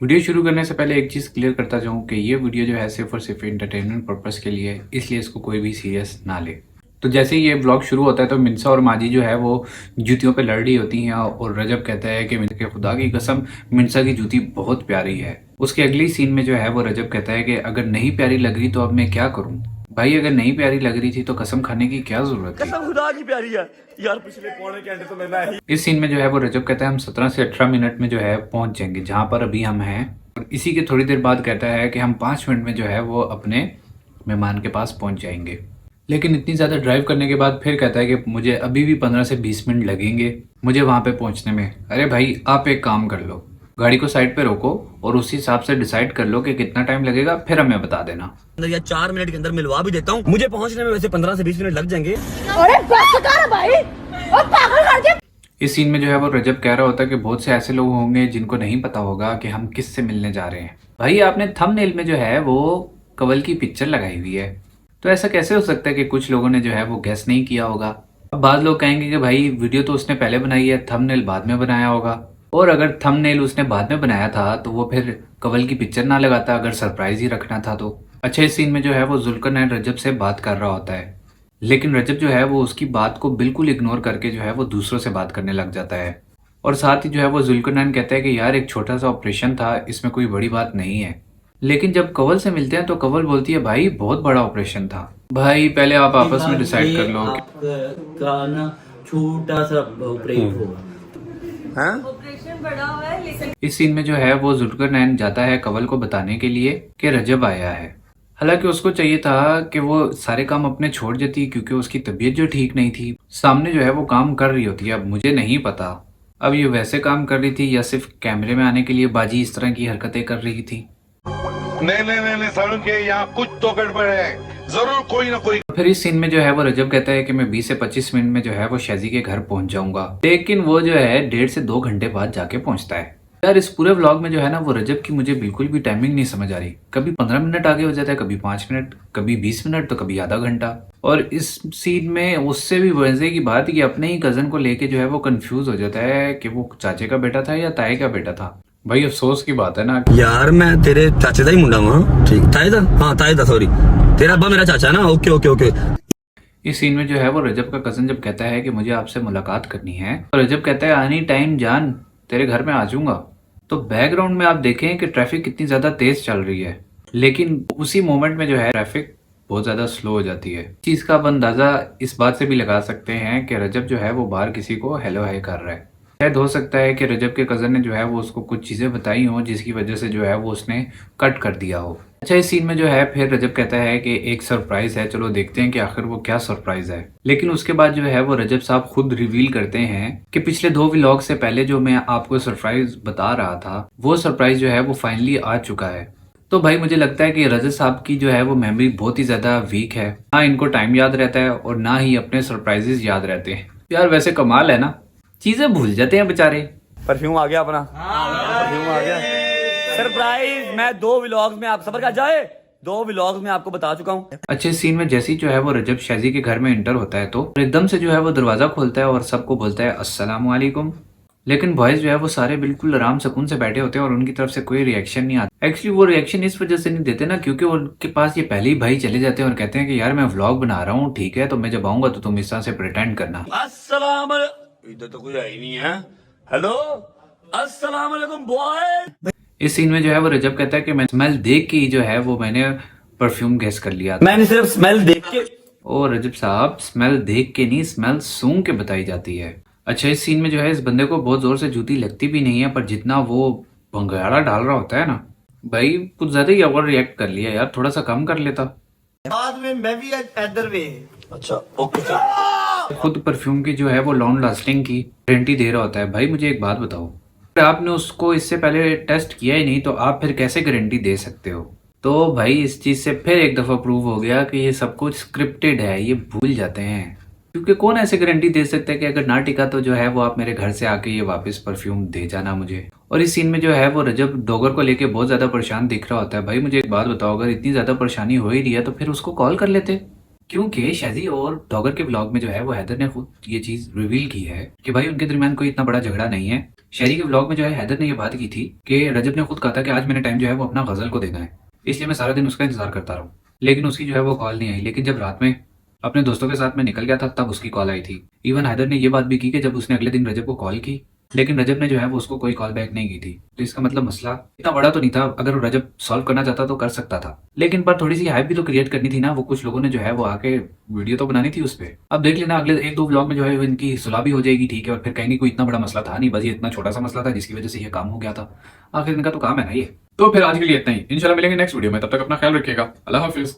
Video शुरू करने से पहले एक चीज़ क्लियर करता जाऊँ कि ये वीडियो जो है सिर्फ और सिर्फ एंटरटेनमेंट पर्पस के लिए है, इसलिए इसको कोई भी सीरियस ना ले। तो जैसे ही ये ब्लॉग शुरू होता है तो मिनसा और माजी जो है वो जूतियों पे लड़ रही होती हैं और रजब कहता है कि मिनसा के खुदा की कसम मिनसा की जूती बहुत प्यारी है। उसके अगली सीन में जो है वो रजब कहता है कि अगर नहीं प्यारी लग रही तो अब मैं क्या करूँ। भाई अगर नहीं प्यारी लग रही थी तो कसम खाने की क्या जरूरत थी। कसम खुदा की प्यारी है यार। पिछले पौने घंटे तो मैं ही। इस सीन में जो है वो रजब कहता है हम 17 से 18 मिनट में जो है पहुंच जाएंगे जहां पर अभी हम हैं। और इसी के थोड़ी देर बाद कहता है कि हम 5 मिनट में जो है वो अपने मेहमान के पास पहुंच जाएंगे। लेकिन इतनी ज़्यादा ड्राइव करने के बाद फिर कहता है कि मुझे अभी भी 15 से 20 मिनट लगेंगे मुझे वहां पे पहुंचने में। अरे भाई आप एक काम कर लो, गाड़ी को साइड पे रोको और उसी हिसाब से डिसाइड कर लो कि कितना टाइम लगेगा, फिर हमें बता देना। या 4 मिनट के अंदर मिलवा भी देता हूँ। मुझे पहुंचने में वैसे 15 से 20 मिनट लग जाएंगे। अरे बस कर भाई, और पागल कर दे। इस सीन में जो है वो रजब कह रहा होता है कि बहुत से ऐसे लोग होंगे जिनको नहीं पता होगा कि हम किससे मिलने जा रहे हैं। भाई आपने थंबनेल में जो है वो कंवल की पिक्चर लगाई हुई है, तो ऐसा कैसे हो सकता है कि कुछ लोगों ने जो है वो गेस नहीं किया होगा। अब बाद लोग कहेंगे कि भाई वीडियो तो उसने पहले बनाई है, थंबनेल बाद में बनाया होगा। और अगर थंबनेल उसने बाद में बनाया था तो वो फिर कंवल की पिक्चर ना लगाता अगर सरप्राइज ही रखना था तो। अच्छा इस सीन में जो है वो जुल्करनैन रजब से बात कर रहा होता है, लेकिन रजब जो है वो उसकी बात को बिल्कुल इग्नोर करके जो है वो दूसरों से बात करने लग जाता है। और साथ ही जो है वो जुल्करनैन कहता है कि यार एक छोटा सा ऑपरेशन था, इसमें कोई बड़ी बात नहीं है। लेकिन जब कंवल से मिलते हैं तो कंवल बोलती है भाई बहुत बड़ा ऑपरेशन था। भाई पहले आप आपस में डिसाइड कर लो आपका ना छोटा सा ऑपरेशन होगा। ऑपरेशन बड़ा हुआ है लेकिन इस सीन में जो है वो जुल्करनैन जाता है कंवल को बताने के लिए कि रजब आया है। हालांकि उसको चाहिए था कि वो सारे काम अपने छोड़ देती क्योंकि उसकी तबीयत जो ठीक नहीं थी। सामने जो है वो काम कर रही होती है। अब मुझे नहीं पता अब ये वैसे काम कर रही थी या सिर्फ कैमरे में आने के लिए बाजी इस तरह की हरकतें कर रही थी। नहीं सड़क के यहाँ कुछ तो गड़बड़ है, जरूर कोई ना कोई। फिर इस सीन में जो है वो रजब कहता है कि मैं 20 से 25 मिनट में जो है वो शैजी के घर पहुंच जाऊंगा, लेकिन वो जो है 1.5 से 2 घंटे बाद जाके पहुंचता है। यार इस पूरे व्लॉग में जो है ना वो रजब की मुझे बिल्कुल भी टाइमिंग नहीं समझ आ रही। कभी 15 मिनट आगे हो जाता है, कभी 5 मिनट, कभी 20 मिनट, तो कभी आधा घंटा। और इस सीन में उससे भी मजे की बात कि अपने ही कजन को लेके जो है वो कंफ्यूज हो जाता है कि वो चाचे का बेटा था या ताए का बेटा था। भाई अफसोस की बात है ना यार मैं तेरे चाचे का ही मुंडा हूँ। ठीक ताए दा, हाँ ताए दा, सॉरी तेरा अब्बा मेरा चाचा है ना। Okay okay okay. इस सीन में जो है वो रजब का कजन जब कहता है कि मुझे आपसे मुलाकात करनी है तो रजब कहता है एनी टाइम जान, तेरे घर में आ जाऊंगा। तो बैकग्राउंड में आप देखें कि ट्रैफिक कितनी ज्यादा तेज चल रही है, लेकिन उसी मोमेंट में जो है ट्रैफिक बहुत ज्यादा स्लो हो जाती है। चीज का आप अंदाजा इस बात से भी लगा सकते हैं कि रजब जो है वो बाहर किसी को हेलो हाय कर रहा है। शायद हो सकता है कि रजब के कजन ने जो है वो उसको कुछ चीजें बताई हो जिसकी वजह से जो है वो उसने कट कर दिया हो। अच्छा इस सीन में जो है फिर रजब कहता है कि एक सरप्राइज है, चलो देखते हैं कि आखिर वो क्या सरप्राइज है। लेकिन उसके बाद जो है वो रजब साहब खुद रिवील करते हैं कि पिछले 2 व्लॉग से पहले जो मैं आपको सरप्राइज बता रहा था वो सरप्राइज जो है वो फाइनली आ चुका है। तो भाई मुझे लगता है कि रजब साहब की जो है वो मेमोरी बहुत ही ज्यादा वीक है, ना इनको टाइम याद रहता है और ना ही अपने सरप्राइजेस याद रहते हैं। यार वैसे कमाल है ना, चीजें भूल जाते हैं बेचारे। परफ्यूम आ गया अपना। परफ्यूम आ गया। सरप्राइज मैं 2 व्लॉग्स में आप सबर कर जाए, 2 व्लॉग्स में आपको बता चुका हूँ। अच्छे सीन में जैसे ही जो है वो रजब शैजी के घर में एंटर होता है तो एकदम से जो है वो दरवाजा खोलता है और सबको बोलता है अस्सलाम वालेकुम। लेकिन बॉयज जो है वो सारे बिल्कुल आराम सुकून से बैठे होते हैं और उनकी तरफ से कोई रिएक्शन नहीं आता। एक्चुअली वो रिएक्शन इस वजह से नहीं देते ना क्योंकि उनके पास ये पहले ही भाई चले जाते हैं और कहते हैं कि यार मैं व्लॉग बना रहा हूँ, ठीक है, तो मैं जब आऊंगा तो तुम इस तरह से प्रिटेंड करना। अस्सलाम, इधर तो कोई है ही नहीं है। हेलो अस्सलाम वालेकुम बॉय। इस सीन में जो है वो रजब कहता है कि मैं स्मेल देख के ही जो है वो मैंने परफ्यूम गेस कर लिया था। मैंने सिर्फ स्मेल देख के। ओ रजब साहब स्मेल देख के नहीं, स्मेल सूंघ के बताई जाती है। अच्छा इस सीन में जो है इस बंदे को बहुत जोर से जूती लगती भी नहीं है, पर जितना वो भंगाड़ा डाल रहा होता है ना, भाई कुछ ज्यादा ही ओवर रिएक्ट कर लिया यार, थोड़ा सा कम कर लेता। बाद में मैं भी इधर वे। अच्छा ओके। खुद परफ्यूम की जो है वो लॉन्ग लास्टिंग की गारंटी दे रहा होता है। भाई मुझे एक बात बताओ, अगर आपने उसको इससे पहले टेस्ट किया ही नहीं तो आप फिर कैसे गारंटी दे सकते हो। तो भाई इस चीज से फिर एक दफा प्रूव हो गया कि ये सब कुछ स्क्रिप्टेड है, ये भूल जाते हैं। क्योंकि कौन ऐसे गारंटी दे सकता है कि अगर ना टिका तो जो है वो आप मेरे घर से आके ये वापस परफ्यूम दे जाना मुझे। और इस सीन में जो है वो रजब डॉगर को लेके बहुत ज्यादा परेशान दिख रहा होता है। भाई मुझे एक बात बताओ, अगर इतनी ज्यादा परेशानी हो ही रही है तो फिर उसको कॉल कर लेते। क्योंकि शाजी और डॉगर के ब्लॉग में जो है वो हैदर ने खुद ये चीज रिवील की है कि भाई उनके दरमियान कोई इतना बड़ा झगड़ा नहीं है। शहरी के ब्लॉग में जो है हैदर ने ये बात की थी कि रजब ने खुद कहा था कि आज मैंने टाइम जो है वो अपना गजल को देना है, इसलिए मैं सारा दिन उसका इंतजार करता रहूं, लेकिन उसकी जो है वो कॉल नहीं आई। लेकिन जब रात में अपने दोस्तों के साथ में निकल गया था तब उसकी कॉल आई थी। इवन हैदर ने ये बात भी की कि जब उसने अगले दिन रजब को कॉल की लेकिन रजब ने जो है वो उसको कोई कॉल बैक नहीं की थी। तो इसका मतलब मसला इतना बड़ा तो नहीं था, अगर वो रजब सॉल्व करना चाहता तो कर सकता था, लेकिन पर थोड़ी सी हाइप भी तो क्रिएट करनी थी ना। वो कुछ लोगों ने जो है वो आके वीडियो तो बनानी थी उस पर। अब देख लेना अगले 1-2 व्लॉग में जो है इनकी सुलह भी हो जाएगी, ठीक है, और फिर कहेंगे कोई इतना बड़ा मसला था नहीं, बस ये इतना छोटा सा मसला था जिसकी वजह से ये काम हो गया था। आखिर इनका तो काम है ना ये। तो फिर आज के लिए इतना ही, इंशाल्लाह मिलेंगे नेक्स्ट वीडियो में, तब तक अपना ख्याल रखिएगा। अल्लाह हाफिज।